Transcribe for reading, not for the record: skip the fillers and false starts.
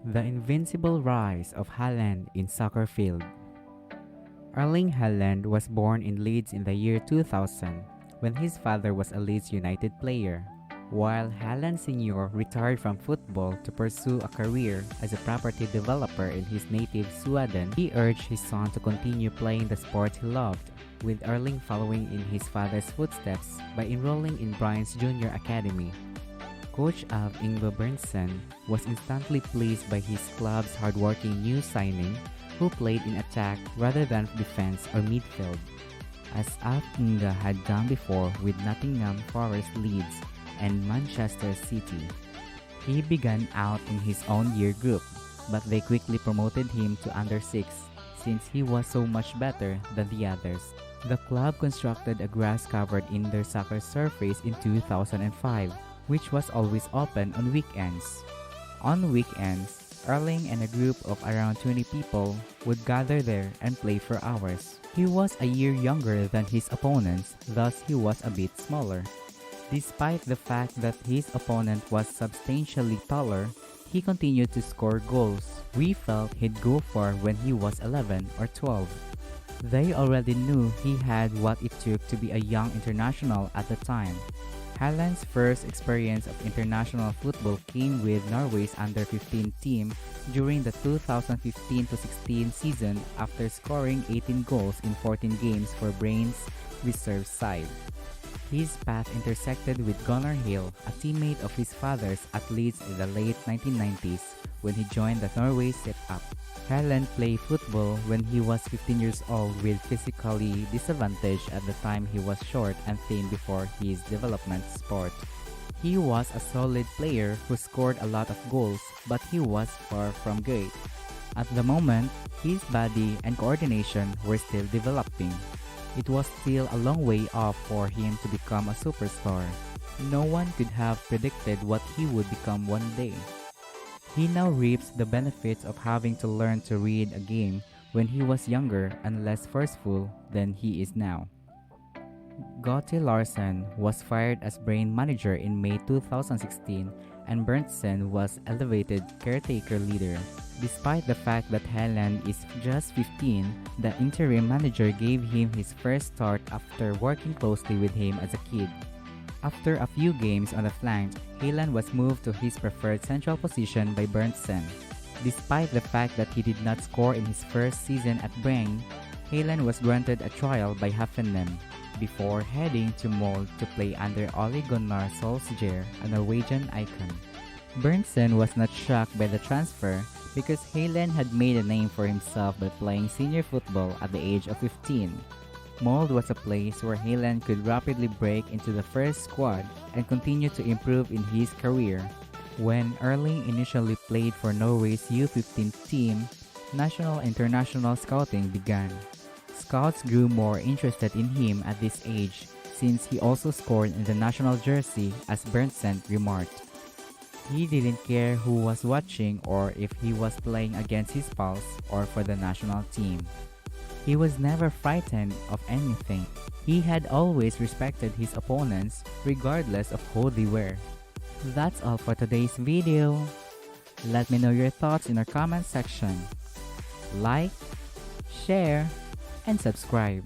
The Invincible Rise of Haaland in Soccer Field. Erling Haaland was born in Leeds in the year 2000 when his father was a Leeds United player. While Haaland Sr. retired from football to pursue a career as a property developer in his native Sweden, he urged his son to continue playing the sport he loved, with Erling following in his father's footsteps by enrolling in Brian's Junior Academy. Coach of Ingo Berntsen was instantly pleased by his club's hardworking new signing, who played in attack rather than defense or midfield. As Inga had done before with Nottingham Forest, Leeds, and Manchester City. He began out in his own year group, but they quickly promoted him to under 6 since he was so much better than the others. The club constructed a grass-covered indoor soccer surface in 2005, which was always open on weekends. On weekends, Erling and a group of around 20 people would gather there and play for hours. He was a year younger than his opponents, thus he was a bit smaller. Despite the fact that his opponent was substantially taller, he continued to score goals we felt he'd go for when he was 11 or 12. They already knew he had what it took to be a young international at the time. Haaland's first experience of international football came with Norway's under-15 team during the 2015-16 season after scoring 18 goals in 14 games for Brain's reserve side. His path intersected with Gunnar Hill, a teammate of his father's at Leeds in the late 1990s when he joined the Norway set-up. Haaland played football when he was 15 years old with physically disadvantaged at the time. He was short and thin before his development sport. He was a solid player who scored a lot of goals, but he was far from great. At the moment, his body and coordination were still developing. It was still a long way off for him to become a superstar. No one could have predicted what he would become one day. He now reaps the benefits of having to learn to read a game when he was younger and less forceful than he is now. Gotti Larsen was fired as Brain manager in May 2016 and Berntsen was elevated caretaker leader. Despite the fact that Haaland is just 15, the interim manager gave him his first start after working closely with him as a kid. After a few games on the flank, Haaland was moved to his preferred central position by Berntsen. Despite the fact that he did not score in his first season at Brain, Haaland was granted a trial by Hoffenheim before heading to Molde to play under Ole Gunnar Solskjaer, a Norwegian icon. Berntsen was not shocked by the transfer because Haaland had made a name for himself by playing senior football at the age of 15. Molde was a place where Haaland could rapidly break into the first squad and continue to improve in his career. When Erling initially played for Norway's U15 team, national and international scouting began. Scouts grew more interested in him at this age since he also scored in the national jersey, as Berntsen remarked. He didn't care who was watching or if he was playing against his pals or for the national team. He was never frightened of anything. He had always respected his opponents regardless of who they were. That's all for today's video. Let me know your thoughts in our comment section. Like, share, and subscribe.